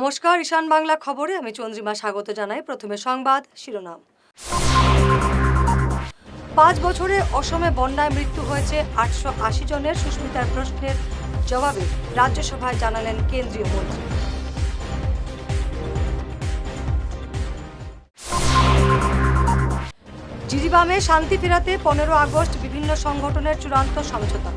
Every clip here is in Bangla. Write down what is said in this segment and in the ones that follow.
নমস্কার, ঈশান বাংলা খবরে আমি চন্দ্রিমা স্বাগত জানাই। প্রথমে সংবাদ শিরোনাম। 5 বছরে অসমে বন্যায় মৃত্যু হয়েছে 880 জনের। সুস্মিতার প্রশ্নের জবাবে রাজ্যসভায় জানালেন কেন্দ্রীয় মন্ত্রী। জিরিবামে শান্তি ফেরাতে 15 আগস্ট বিভিন্ন সংগঠনের চূড়ান্ত সমঝোতা।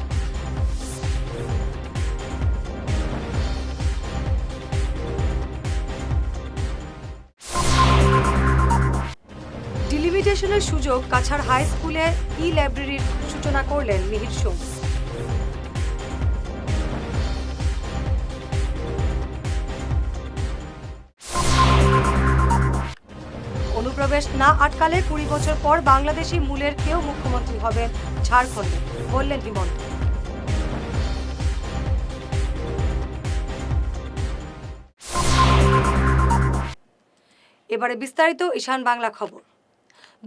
ডিলিমিটেশনের সুযোগ, কাছাড় হাই স্কুলে ই-লাইব্রেরির সূচনা করলেন মিহির সোম। অনুপ্রবেশ না আটকালে 20 বছর পর বাংলাদেশি মূলের কেউ মুখ্যমন্ত্রী হবেন ঝাড়খণ্ডে, বললেন হিমন্ত। এবারে বিস্তারিত ঈশান বাংলা খবর।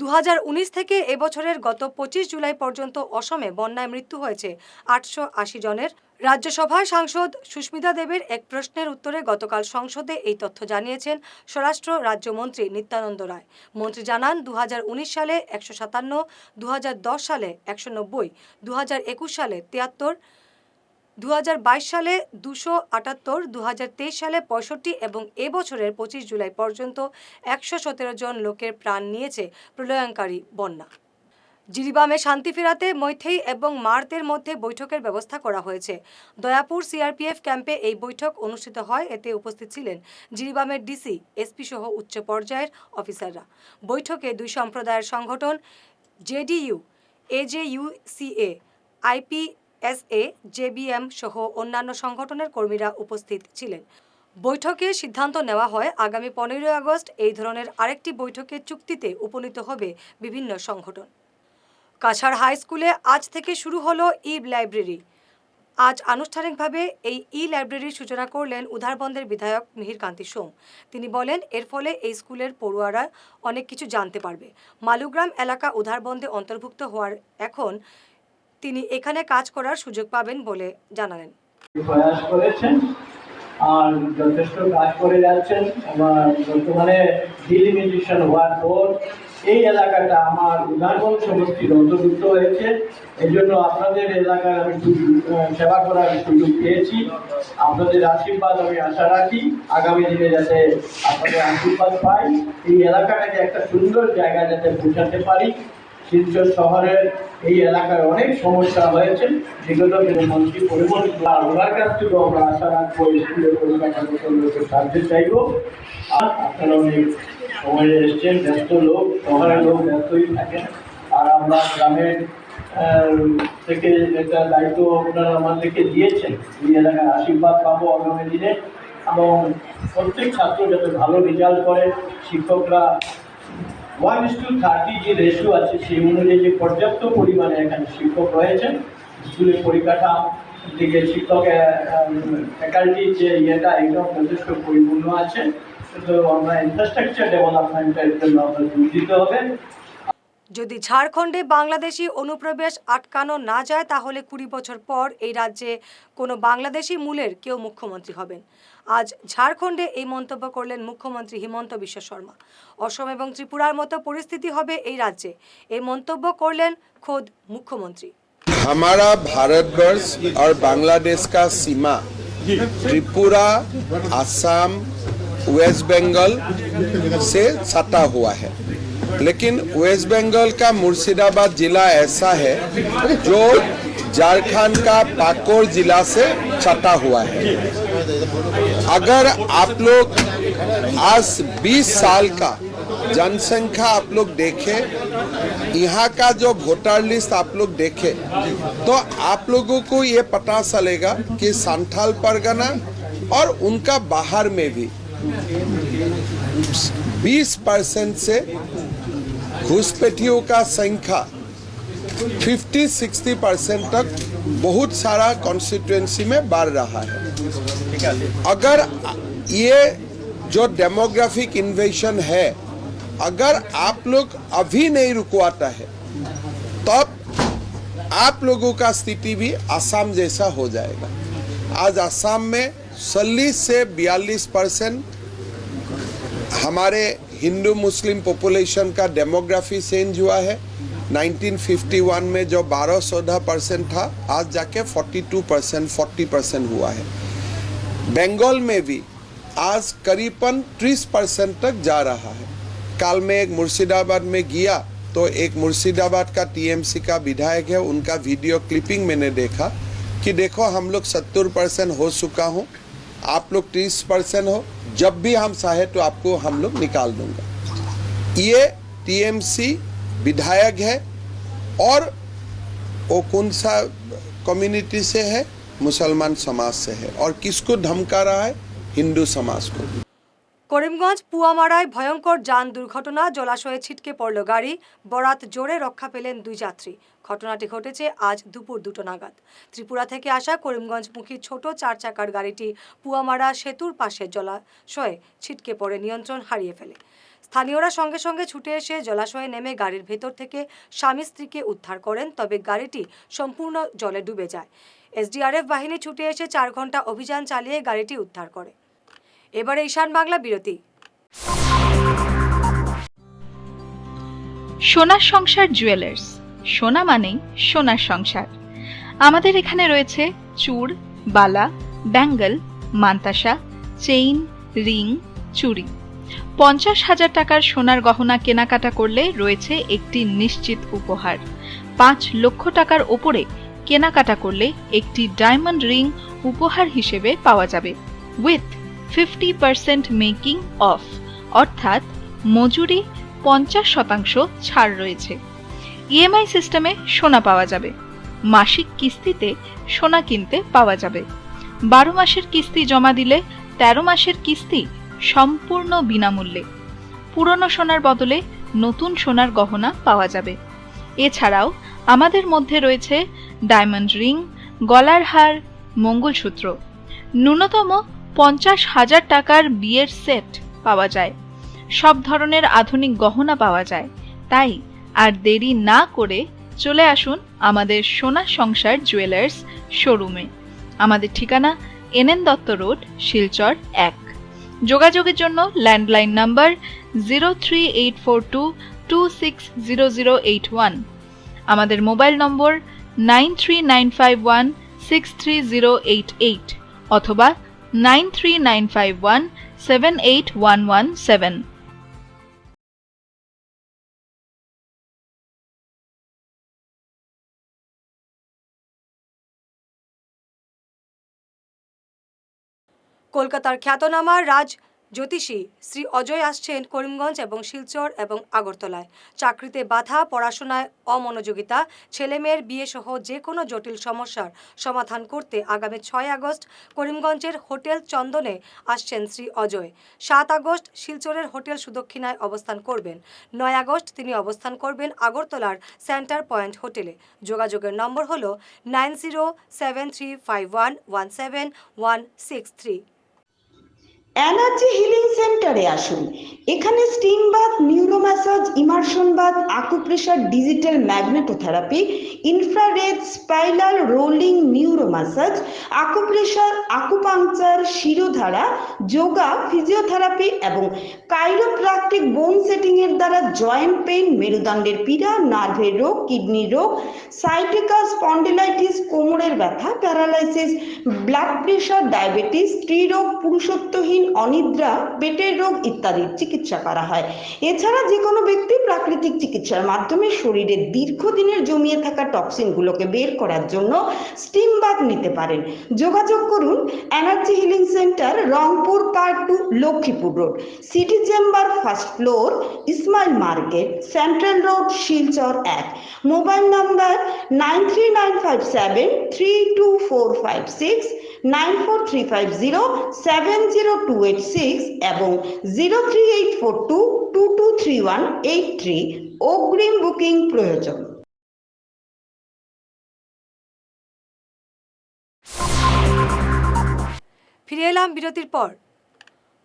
2019 থেকে এবছরের গত 25 জুলাই পর্যন্ত অসমে বন্যায় মৃত্যু হয়েছে 880 জনের। রাজ্যসভায় সাংসদ সুস্মিতা দেবের এক প্রশ্নের উত্তরে গতকাল সংসদে এই তথ্য জানিয়েছেন স্বরাষ্ট্র রাজ্যমন্ত্রী নিত্যানন্দ রায়। মন্ত্রী জানান, 2019 সালে 157, 2010 সালে 190, 2021 সালে 73, 2022 সালে 278, 2023 সালে 65 এবং এবছরের 25 জুলাই পর্যন্ত 117 জন লোকের প্রাণ নিয়েছে প্রলয়ঙ্কারী বন্যা। জিরিবামে শান্তি ফেরাতে মৈথেই এবং মার্তের মধ্যে বৈঠকের ব্যবস্থা করা হয়েছে। দয়াপুর সিআরপিএফ ক্যাম্পে এই বৈঠক অনুষ্ঠিত হয়। এতে উপস্থিত ছিলেন জিরিবামের ডিসি, এসপি সহ উচ্চ পর্যায়ের অফিসাররা। বৈঠকে দুই সম্প্রদায়ের সংগঠন জেডিইউ, এজেইউসিএ, আইপিএসএ, জেবিএম সহ অন্যান্য সংগঠনের কর্মীরা উপস্থিত ছিলেন। বৈঠকে সিদ্ধান্ত নেওয়া হয়, আগামী 15 আগস্ট এই ধরনের আরেকটি বৈঠকে চুক্তিতে উপনীত হবে বিভিন্ন সংগঠন। কাছাড় হাই স্কুলে আজ থেকে শুরু হলো ই-লাইব্রেরি। আজ আনুষ্ঠানিকভাবে এই ই-লাইব্রেরির সূচনা করলেন উধারবন্দের বিধায়ক মিহির সোম। তিনি বলেন, এর ফলে এই স্কুলের পড়ুয়ারা অনেক কিছু জানতে পারবে। মালুগ্রাম এলাকা উধারবন্দে অন্তর্ভুক্ত হওয়ার এখন তিনি এখানে কাজ করার সুযোগ পাবেন বলে জানালেন। প্রয়াস করেছেন আর যথেষ্ট কাজ করে যাচ্ছেন। আমার বর্তমানে ডিলিমিটেশন হওয়ার পর এই এলাকাটা আমার উদারবন্দ সমষ্টির অন্তর্ভুক্ত হয়েছে। এই জন্য আপনাদের এলাকার আমি সেবা করার সুযোগ পেয়েছি। আপনাদের আশীর্বাদ আমি আশা রাখি, আগামী দিনে যাতে আপনাদের আশীর্বাদ পাই, এই এলাকাটাকে একটা সুন্দর জায়গা যাতে পৌঁছাতে পারি। শিলচর শহরের এই এলাকায় অনেক সমস্যা হয়েছে, যেগুলো মন্ত্রী পরিবর্তন ওনার কাছ থেকেও আমরা আশা রাখবো স্কুলের পরিকাঠামোকে সাহায্য চাইব। আর আপনারা অনেক সময় এসছেন, ব্যস্ত লোক, শহরের লোক ব্যস্তই থাকেন, আর আমরা গ্রামের থেকে একটা দায়িত্ব আপনারা আমাদেরকে দিয়েছেন। এই এলাকার আশীর্বাদ পাবো আগামী দিনে এবং প্রত্যেক ছাত্র যাতে ভালো রেজাল্ট করে, শিক্ষকরা 1:30 যে রেশিও আছে সেই অনুযায়ী যে পর্যাপ্ত পরিমাণে এখানে শিক্ষক রয়েছেন, স্কুলের পরিকাঠামো দিকে শিক্ষক ফ্যাকাল্টি যে ইয়েটা একদম যথেষ্ট পরিপূর্ণ আছে। তো আমরা ইনফ্রাস্ট্রাকচার ডেভেলপমেন্টের জন্য আমরা জোর দিতে হবে। যদি ঝাড়খণ্ডে বাংলাদেশি অনুপ্রবেশ আটকানো না যায়, তাহলে 20 বছর পর এই রাজ্যে কোনো বাংলাদেশি মূলের কেউ মুখ্যমন্ত্রী হবেন। আজ ঝাড়খণ্ডে এই মন্তব্য করলেন মুখ্যমন্ত্রী হিমন্ত বিশ্ব শর্মা। অসম এবং ত্রিপুরার মতো পরিস্থিতি হবে এই রাজ্যে, এই মন্তব্য করলেন খোদ মুখ্যমন্ত্রী। हमारा भारतवर्ष और बांग्लादेश का सीमा त्रिपुरा, असम, वेस्ट बंगाल से सटा हुआ है, लेकिन वेस्ट बंगाल का मुर्शिदाबाद जिला ऐसा है जो झारखंड का पाकुड़ जिला से सटा हुआ है। अगर आप लोग आज 20 साल का जनसंख्या आप लोग देखें, यहाँ का जो वोटर लिस्ट आप लोग देखें, तो आप लोगों को ये पता चलेगा कि संथाल परगना और उनका बाहर में भी 20% से घुसपैठियों का संख्या 50-60% तक बहुत सारा कॉन्स्टिट्यूएंसी में बढ़ रहा है। अगर ये जो डेमोग्राफिक इन्वेशन है, अगर आप लोग अभी नहीं रुकवाता है, तब आप लोगों का स्थिति भी असम जैसा हो जाएगा। आज असम में 40 से 42% हमारे हिंदू मुस्लिम पॉपुलेशन का डेमोग्राफी चेंज हुआ है। 1951 में जो 12-14% था, आज जाके 42%, 40% हुआ है। बंगाल में भी आज करीबन 30% तक जा रहा है। कल मैं एक मुर्शिदाबाद में गया तो एक मुर्शिदाबाद का टीएमसी का विधायक है, उनका वीडियो क्लिपिंग मैंने देखा कि देखो हम लोग 70% हो चुका हूँ, आप लोग 30% हो, जब भी हम चाहे तो आपको हम लोग निकाल दूंगा। ये टीएमसी विधायक है और वो कौन सा कम्युनिटी से है? मुसलमान समाज से है। और किसको धमका रहा है? हिंदू समाज को। করিমগঞ্জ পুয়ামারায় ভয়ঙ্কর যান দুর্ঘটনা, জলাশয়ে ছিটকে পড়ল গাড়ি, বরাত জোরে রক্ষা পেলেন দুই যাত্রী। ঘটনাটি ঘটেছে আজ দুপুর 2টো নাগাদ। ত্রিপুরা থেকে আসা করিমগঞ্জমুখী ছোট 4 চাকার গাড়িটি পুয়ামারা সেতুর পাশে জলাশয়ে ছিটকে পড়ে নিয়ন্ত্রণ হারিয়ে ফেলে। স্থানীয়রা সঙ্গে সঙ্গে ছুটে এসে জলাশয়ে নেমে গাড়ির ভেতর থেকে স্বামী স্ত্রীকে উদ্ধার করেন, তবে গাড়িটি সম্পূর্ণ জলে ডুবে যায়। এসডিআরএফ বাহিনী ছুটে এসে 4 ঘন্টা অভিযান চালিয়ে গাড়িটি উদ্ধার করে। এবারে ঈশান বাংলা বিরতি। সোনার সংসার জুয়েলার্স, সোনা মানেই সোনার সংসার। আমাদের এখানে রয়েছে চূড়, বালা, ব্যাঙ্গল, মান্তাসা, চেইন, রিং, চুড়ি। 50,000 টাকার সোনার গহনা কেনাকাটা করলে রয়েছে একটি নিশ্চিত উপহার। 5 লক্ষ টাকার ওপরে কেনাকাটা করলে একটি ডায়মন্ড রিং উপহার হিসেবে পাওয়া যাবে, উইথ 50% মেকিং অফ, অর্থাৎ মজুরি 50% ছাড় রয়েছে। ইএমআই সিস্টেমে সোনা পাওয়া যাবে। মাসিক কিস্তিতে সোনা কিনতে পাওয়া যাবে। 12 মাসের কিস্তি জমা দিলে 13 মাসের কিস্তি সম্পূর্ণ বিনামূল্যে। পুরনো সোনার বদলে নতুন সোনার গহনা পাওয়া যাবে। এছাড়াও আমাদের মধ্যে রয়েছে ডায়মন্ড রিং, গলার হার, মঙ্গলসূত্র। ন্যূনতম 50,000 টাকার বিয়ের সেট পাওয়া যায়। সব ধরনের আধুনিক গহনা পাওয়া যায়। তাই আর দেরি না করে চলে আসুন আমাদের সোনা সংসার জুয়েলার্স শোরুমে। আমাদের ঠিকানা এনএন দত্ত রোড, শিলচর 1। যোগাযোগের জন্য ল্যান্ডলাইন নাম্বার 038422600081। আমাদের মোবাইল নম্বর 9395163088 অথবা 9395178117। কলকাতার খ্যাতনামা রাজ জ্যোতিষী শ্রী অজয় আসছেন করিমগঞ্জ এবং শিলচর এবং আগরতলায়। চাকরিতে বাধা, পড়াশোনায় অমনোযোগিতা, ছেলেমেয়ের বিয়ে সহ যে কোনো জটিল সমস্যার সমাধান করতে আগামী 6 আগস্ট করিমগঞ্জের হোটেল চন্দনে আসছেন শ্রী অজয়। 7 আগস্ট শিলচরের হোটেল সুদক্ষিণায় অবস্থান করবেন। 9 আগস্ট তিনি অবস্থান করবেন আগরতলার সেন্টার পয়েন্ট হোটেলে। যোগাযোগের নম্বর হল 907351176163। এনার্জি হিলিং সেন্টারে আসুন। এখানে steam bath, neuro massage, immersion bath, acupressure, digital magnetotherapy, infrared, spiral rolling neuro massage, acupressure, acupuncture, shirodhara, yoga, physiotherapy এবং কাইরোপ্র্যাকটিক বোন সেটিং এর দ্বারা জয়েন্ট পেইন, মেরুদণ্ডের পীড়া, নার্ভের রোগ, কিডনির রোগ, সাইটিকা, স্পন্ডিলাইটিস, কোমরের ব্যথা, প্যারালাইসিস, ব্লাড প্রেশার, ডায়াবেটিস, স্ত্রীরোগ, পুরুষত্বহীন, অনিদ্রা, পেটের রোগ ইত্যাদির চিকিৎসা করা হয়। এছাড়া যে কোনো ব্যক্তি প্রাকৃতিক চিকিৎসার মাধ্যমে শরীরে দীর্ঘদিনের জমিয়ে থাকা টক্সিনগুলোকে বের করার জন্য স্টিম বাথ নিতে পারেন। যোগাযোগ করুন energy healing centre, Rangpur part 2, Lakshmipur road, city chamber, first floor, Ismail market, central road, Silchar 1। Mobile number 9395732456, 9435070286 এবং 03842223183। অগ্রিম বুকিং প্রয়োজন। ফিরে এলাম বিরতির পর।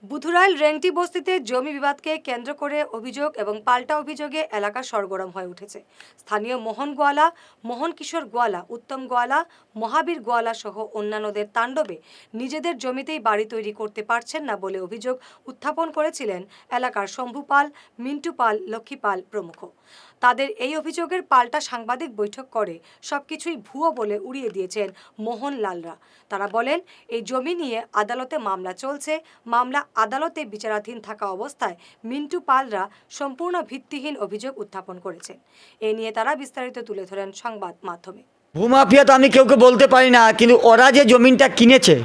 বুধুরাইল রেংটি বস্তিতে জমি বিবাদকে কেন্দ্র করে অভিযোগ এবং পাল্টা অভিযোগে এলাকা সরগরম হয়ে উঠেছে। স্থানীয় মোহন গোয়ালা, মোহন কিশোর গোয়ালা, উত্তম গোয়ালা, মহাবীর গোয়ালা সহ অন্যান্যদের তাণ্ডবে নিজেদের জমিতেই বাড়ি তৈরি করতে পারছেন না বলে অভিযোগ উত্থাপন করেছিলেন এলাকার শম্ভু পাল, মিন্টু পাল, লক্ষ্মী পাল প্রমুখ। তাদের এই অভিযোগের পাল্টা সাংবাদিক বৈঠক করে সবকিছুই ভুয়ো বলে উড়িয়ে দিয়েছেন মোহনলালরা। তারা বলেন, এই জমি নিয়ে আদালতে মামলা চলছে, মামলা আদালতে বিচারাধীন থাকা অবস্থায় মিন্টু পালরা সম্পূর্ণ ভিত্তিহীন অভিযোগ উত্থাপন করেছেন। এ নিয়ে তারা বিস্তারিত তুলে ধরেন সংবাদ মাধ্যমে। ভূমাফিয়া তো আমি কেউকে বলতে পারি না, কিন্তু ওরা যে জমিনটা কিনেছে,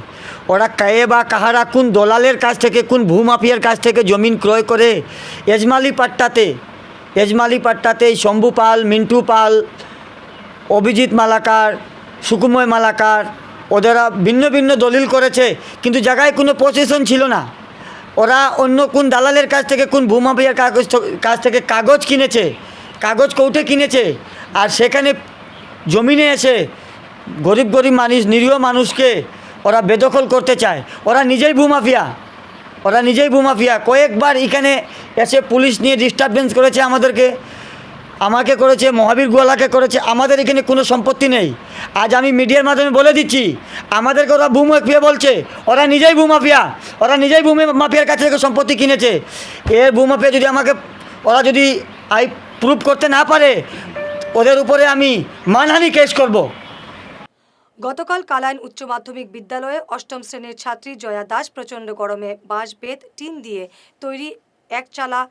ওরা কায়ে বা কাহারা কোন দলালের কাছ থেকে, কোন ভূমাফিয়ার কাছ থেকে জমিন ক্রয় করে এজমালি পাট্টাতে শম্ভু পাল, মিন্টু পাল, অভিজিৎ মালাকার, সুকুময় মালাকার, ওদেরা ভিন্ন ভিন্ন দলিল করেছে, কিন্তু জায়গায় কোনো পজিশন ছিল না। ওরা অন্য কোন দালালের কাছ থেকে, কোন ভূমাফিয়ার কাছ থেকে কাগজ কিনেছে, কাগজ কৌটে কিনেছে, আর সেখানে জমিনে এসে গরিব মানুষ, নিরীহ মানুষকে ওরা বেদখল করতে চায়। ওরা নিজেই ভূমাফিয়া। কয়েকবার এখানে এসে পুলিশ নিয়ে ডিস্টারবেন্স করেছে আমাকে করেছে, মহাবীর গোয়ালাকে করেছে। আমাদের এখানে কোনো সম্পত্তি নেই। আজ আমি মিডিয়ার মাধ্যমে বলে দিচ্ছি, আমাদেরকে ওরা ভূমাফিয়া বলছে। ওরা নিজেই ভূমাফিয়ার কাছ থেকে সম্পত্তি কিনেছে। এর ভূমাফিয়া যদি ওরা যদি প্রুভ করতে না পারে, ওদের উপরে আমি মানহানি কেস করব। গতকাল কালাইন উচ্চ মাধ্যমিক বিদ্যালয়ে অষ্টম শ্রেণীর ছাত্রী জয়া দাস প্রচণ্ড গরমে বাঁশ বেত টিন দিয়ে তৈরি একচালা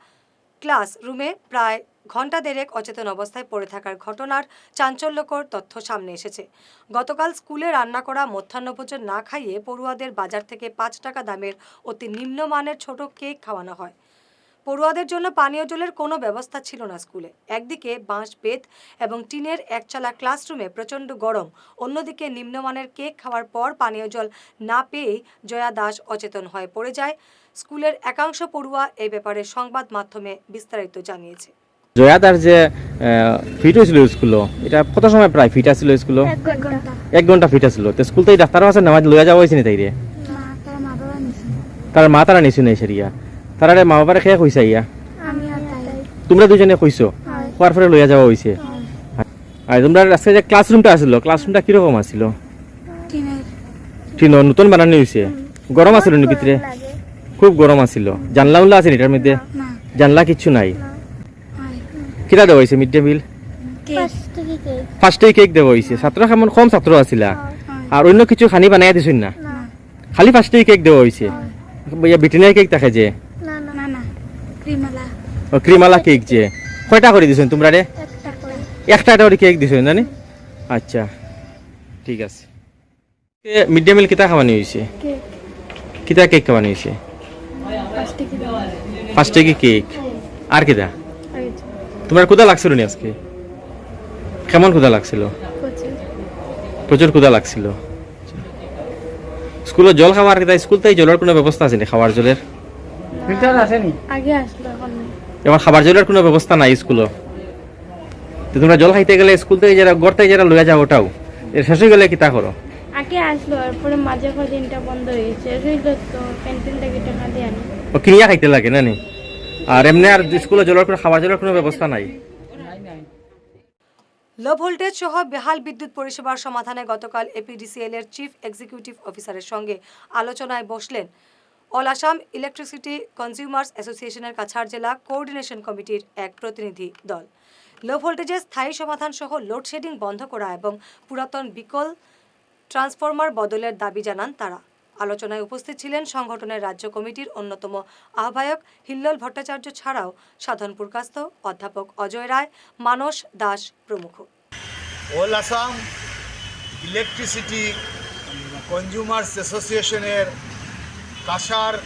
ক্লাস রুমে প্রায় ঘণ্টা দেড়েক অচেতন অবস্থায় পড়ে থাকার ঘটনার চাঞ্চল্যকর তথ্য সামনে এসেছে। গতকাল স্কুলে রান্না করা মধ্যাহ্নভোজন না খাইয়ে পড়ুয়াদের বাজার থেকে 5 টাকা দামের অতি নিম্নমানের ছোট কেক খাওয়ানো হয়। পড়ুয়াদের জন্য পানীয় জলের কোনো ব্যবস্থা ছিল না স্কুলে। একদিকে বাঁশ বেত এবং টিনের একচালা ক্লাসরুমে প্রচণ্ড গরম, অন্যদিকে নিম্নমানের কেক খাওয়ার পর পানীয় জল না পেয়েই জয়া দাস অচেতন হয়ে পড়ে যায়। স্কুলের একাংশ পড়ুয়া এই ব্যাপারে সংবাদ মাধ্যমে বিস্তারিত জানিয়েছে। জয়া দাস যে ফিট হয়েছিল স্কুলও, এটা কত সময় প্রায় ফিট আসছিল স্কুলও? 1 ঘন্টা ফিট আসছিল। তো স্কুল থেকে ডাক্তার আছে না লইয়া যাওয়া হয়েছে নি তাইরে? তার মা তারা নিছু নাই সেরিয়া, তারা মা বাবার খেয়ে কইসা ইয়া তোমরা দুজনে কইছো, হওয়ার পরে লইয়া যাওয়া হয়েছে। আর তোমরা আজকে যে ক্লাসরুমটা আসলো, ক্লাসরুমটা কিরকম আসছিল? টিন নতুন বানানো হয়েছে। গরম আসছিল নি ভিতরে? খুব গরম আসছিল। জানলা উল্লা আছে এটার মধ্যে? জানলা কিচ্ছু নাই। কিরা দেওয়া হয়েছে মিড ডে মিল? ফার্স্টেই কেক দেওয়া হয়েছে। ছাত্র কেমন কম ছাত্র আসিলা? আর অন্য কিছু খানি বানাই দিছেন না? খালি ফার্স্টেই কেক দেওয়া হয়েছে। বিটিনারি কেক দেখে যে ক্রিমালা কেক যে কয়টা করে দিছেন তোমরা রে? একটা করে কেক দিছেন জানি। আচ্ছা ঠিক আছে। মিড ডে মিল কিতা খাওয়ানি হয়েছে? কিতা কেক খাওয়ানি হয়েছে? ফার্স্টে কি কেক আর কিতা? তোমার ক্ষুধা লাগছিল নি আজকে? কেমন ক্ষুধা লাগছিল? প্রচুর ক্ষুধা লাগছিল। স্কুলে জল খাওয়ার কিতা? স্কুল থেকে জলের কোনো ব্যবস্থা আছে না? খাওয়ার জলের ফিল্টার আছে নি? আগে আসলো, এখন খাবার জলের কোনো ব্যবস্থা নাই স্কুলে। তো তোমরা জল খাইতে গেলে স্কুল থেকে যারা ঘর থেকে যারা লইয়া যাও ওটাও এর শেষ হয়ে গেলে কিতা করো? আগে আসলো, এরপরে মাঝে দিনটা বন্ধ হয়েছে, তো ক্যান্টিন থেকে টাকা দিয়ে আনি। ও কিনিয়া খাইতে লাগে না নি? আর এমনি আর স্কুলে জলের কোনো খাবার জলের কোনো ব্যবস্থা নাই। লো ভোল্টেজ সহ বেহাল বিদ্যুৎ পরিষেবার সমাধানে গতকাল এপিডিসিএল এর চিফ এক্সিকিউটিভ অফিসারের সঙ্গে আলোচনায় বসলেন অল আসাম ইলেকট্রিসিটি কনজিউমার্স অ্যাসোসিয়েশনের কাছাড় জেলা কোঅর্ডিনেশন কমিটির এক প্রতিনিধি দল। লো ভোল্টেজের স্থায়ী সমাধান সহ লোডশেডিং বন্ধ করা এবং পুরাতন বিকল ট্রান্সফরমার বদলের দাবি জানান তারা। আলোচনায় উপস্থিত ছিলেন সংগঠনের রাজ্য কমিটির অন্যতম আহ্বায়ক হিল্লোল ভট্টাচার্য ছাড়াও সাধন পুরকাস্ত, অধ্যাপক অজয় রায়, মানস দাস প্রমুখ। অল আসাম ইলেকট্রিসিটি কনজিউমার্স অ্যাসোসিয়েশনের কাছাড়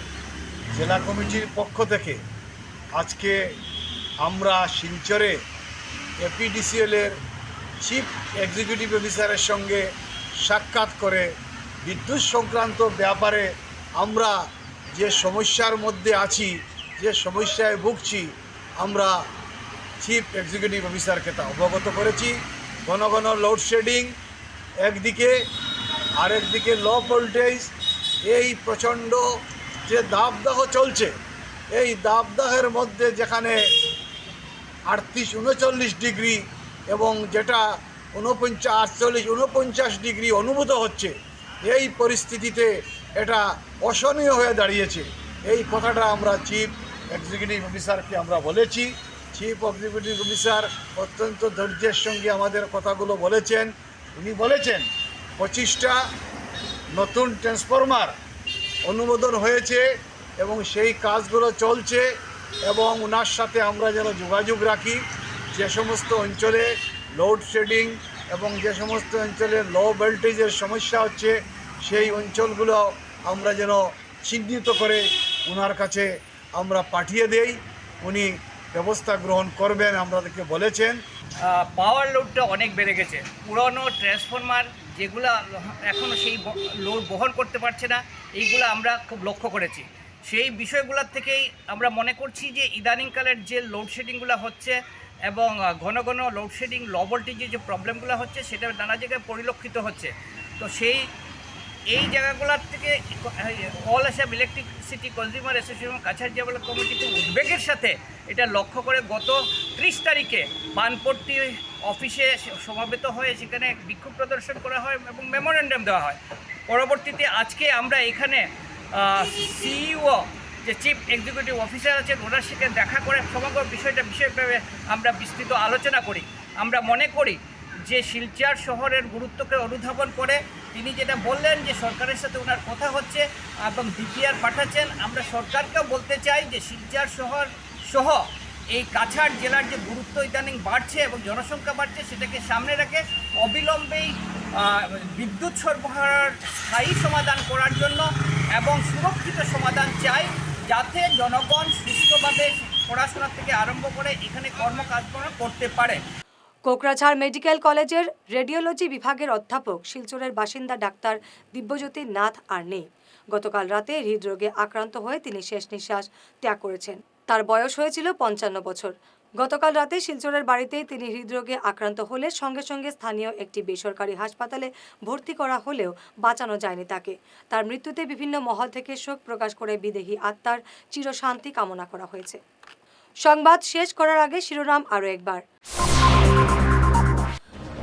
জেলা কমিটির পক্ষ থেকে আজকে আমরা শিলচরে এপিডিসিএলের চিফ এক্সিকিউটিভ অফিসারের সঙ্গে সাক্ষাৎ করে বিদ্যুৎ সংক্রান্ত ব্যাপারে আমরা যে সমস্যার মধ্যে আছি, যে সমস্যায় ভুগছি, আমরা চিফ এক্সিকিউটিভ অফিসারকে তা অবগত করেছি। ঘন ঘন লোডশেডিং একদিকে, আরেকদিকে লো ভোল্টেজ, এই প্রচণ্ড যে দাবদাহ চলছে, এই দাবদাহের মধ্যে যেখানে 38-39 ডিগ্রি এবং যেটা 48-49 ডিগ্রি অনুভূত হচ্ছে, এই পরিস্থিতিতে এটা অসহনীয় হয়ে দাঁড়িয়েছে। এই কথাটা আমরা চিফ এক্সিকিউটিভ অফিসারকে আমরা বলেছি। চিফ এক্সিকিউটিভ অফিসার অত্যন্ত ধৈর্যের সঙ্গে আমাদের কথাগুলো বলেছেন। উনি বলেছেন 25টা নতুন ট্রান্সফরমার অনুমোদন হয়েছে এবং সেই কাজগুলো চলছে, এবং ওনার সাথে আমরা যেন যোগাযোগ রাখি। যে সমস্ত অঞ্চলে লোডশেডিং এবং যে সমস্ত অঞ্চলে লো ভোল্টেজের সমস্যা হচ্ছে, সেই অঞ্চলগুলো আমরা যেন চিহ্নিত করে ওনার কাছে আমরা পাঠিয়ে দেই। উনি ব্যবস্থা গ্রহণ করবেন আমাদেরকে বলেছেন। পাওয়ার লোডটা অনেক বেড়ে গেছে। পুরনো ট্রান্সফরমার যেগুলো এখনও সেই লোড বহন করতে পারছে না, এইগুলো আমরা খুব লক্ষ্য করেছি। সেই বিষয়গুলোর থেকেই আমরা মনে করছি যে ইদানিংকালের যে লোডশেডিংগুলো হচ্ছে এবং ঘন ঘন লোডশেডিং, লো ভোল্টেজের যে প্রবলেমগুলো হচ্ছে, সেটা নানা জায়গায় পরিলক্ষিত হচ্ছে। তো এই জায়গাগুলোর থেকে all Assam electricity consumer association Cachar জেলা কমিটিতে উদ্বেগের সাথে এটা লক্ষ্য করে গত 30 তারিখে পানপট্টি অফিসে সমাবেত হয়ে সেখানে বিক্ষোভ প্রদর্শন করা হয় এবং মেমোরেন্ডাম দেওয়া হয়। পরবর্তীতে আজকে আমরা এখানে সিইও যে চিফ এক্সিকিউটিভ অফিসার আছেন, ওনার সাথে দেখা করে সমগ্র বিষয়ভাবে আমরা বিস্তৃত আলোচনা করি। আমরা মনে করি যে শিলচর শহরের গুরুত্বকে অনুধাবন করে তিনি যেটা বললেন যে সরকারের সাথে ওনার কথা হচ্ছে এবং ডিপিআর পাঠাচ্ছেন। আমরা সরকারকেও বলতে চাই যে শিলচর শহর সহ এই কাছাড় জেলার যে গুরুত্ব ইদানিং বাড়ছে এবং জনসংখ্যা বাড়ছে, সেটাকে সামনে রেখে অবিলম্বেই বিদ্যুৎ সরবরাহের স্থায়ী সমাধান করার জন্য এবং সুরক্ষিত সমাধান চাই, যাতে জনগণ সুস্থভাবে পড়াশোনা থেকে আরম্ভ করে এখানে কর্মকাজকর্ম করতে পারে। কোকরাঝাড় মেডিকেল কলেজের রেডিওলজি বিভাগের অধ্যাপক শিলচরের বাসিন্দা ডাক্তার দিব্যজ্যোতি নাথ আর নেই। গতকাল রাতে হৃদরোগে আক্রান্ত হয়ে তিনি শেষ নিঃশ্বাস ত্যাগ করেছেন। তার বয়স হয়েছিল 55 বছর। গতকাল রাতে শিলচরের বাড়িতেই তিনি হৃদরোগে আক্রান্ত হলে সঙ্গে সঙ্গে স্থানীয় একটি বেসরকারি হাসপাতালে ভর্তি করা হলেও বাঁচানো যায়নি তাকে। তার মৃত্যুতে বিভিন্ন মহল থেকে শোক প্রকাশ করে বিদেহী আত্মার চিরশান্তি কামনা করা হয়েছে। সংবাদ শেষ করার আগে শিরোনাম আরও একবার।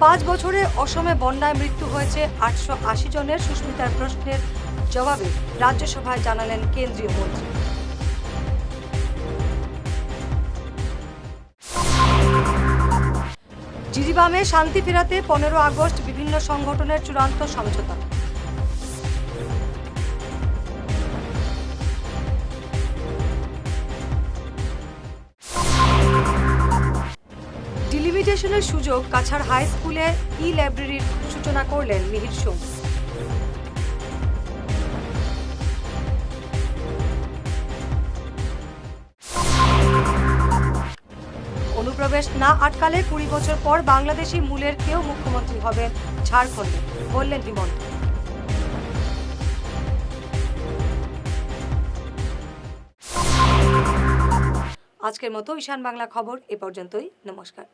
5 বছরে অসমে বন্যায় মৃত্যু হয়েছে 880 জনের। সুস্মিতার প্রশ্নের জবাবে রাজ্যসভায় জানালেন কেন্দ্রীয় মন্ত্রী। জিরিবামে শান্তি ফেরাতে 15 আগস্ট বিভিন্ন সংগঠনের চূড়ান্ত সমঝোতা। ডিলিমিটেশনের সুযোগ, কাছাড় হাই স্কুলে ই-লাইব্রেরির সূচনা করলেন মিহির সোম। অনুপ্রবেশ না আটকালে 20 বছর পর বাংলাদেশি মূলের কেউ মুখ্যমন্ত্রী হবেন ঝাড়খণ্ডে, বললেন হিমন্ত। আজকের মতো ঈশান বাংলা খবর এ পর্যন্তই। নমস্কার।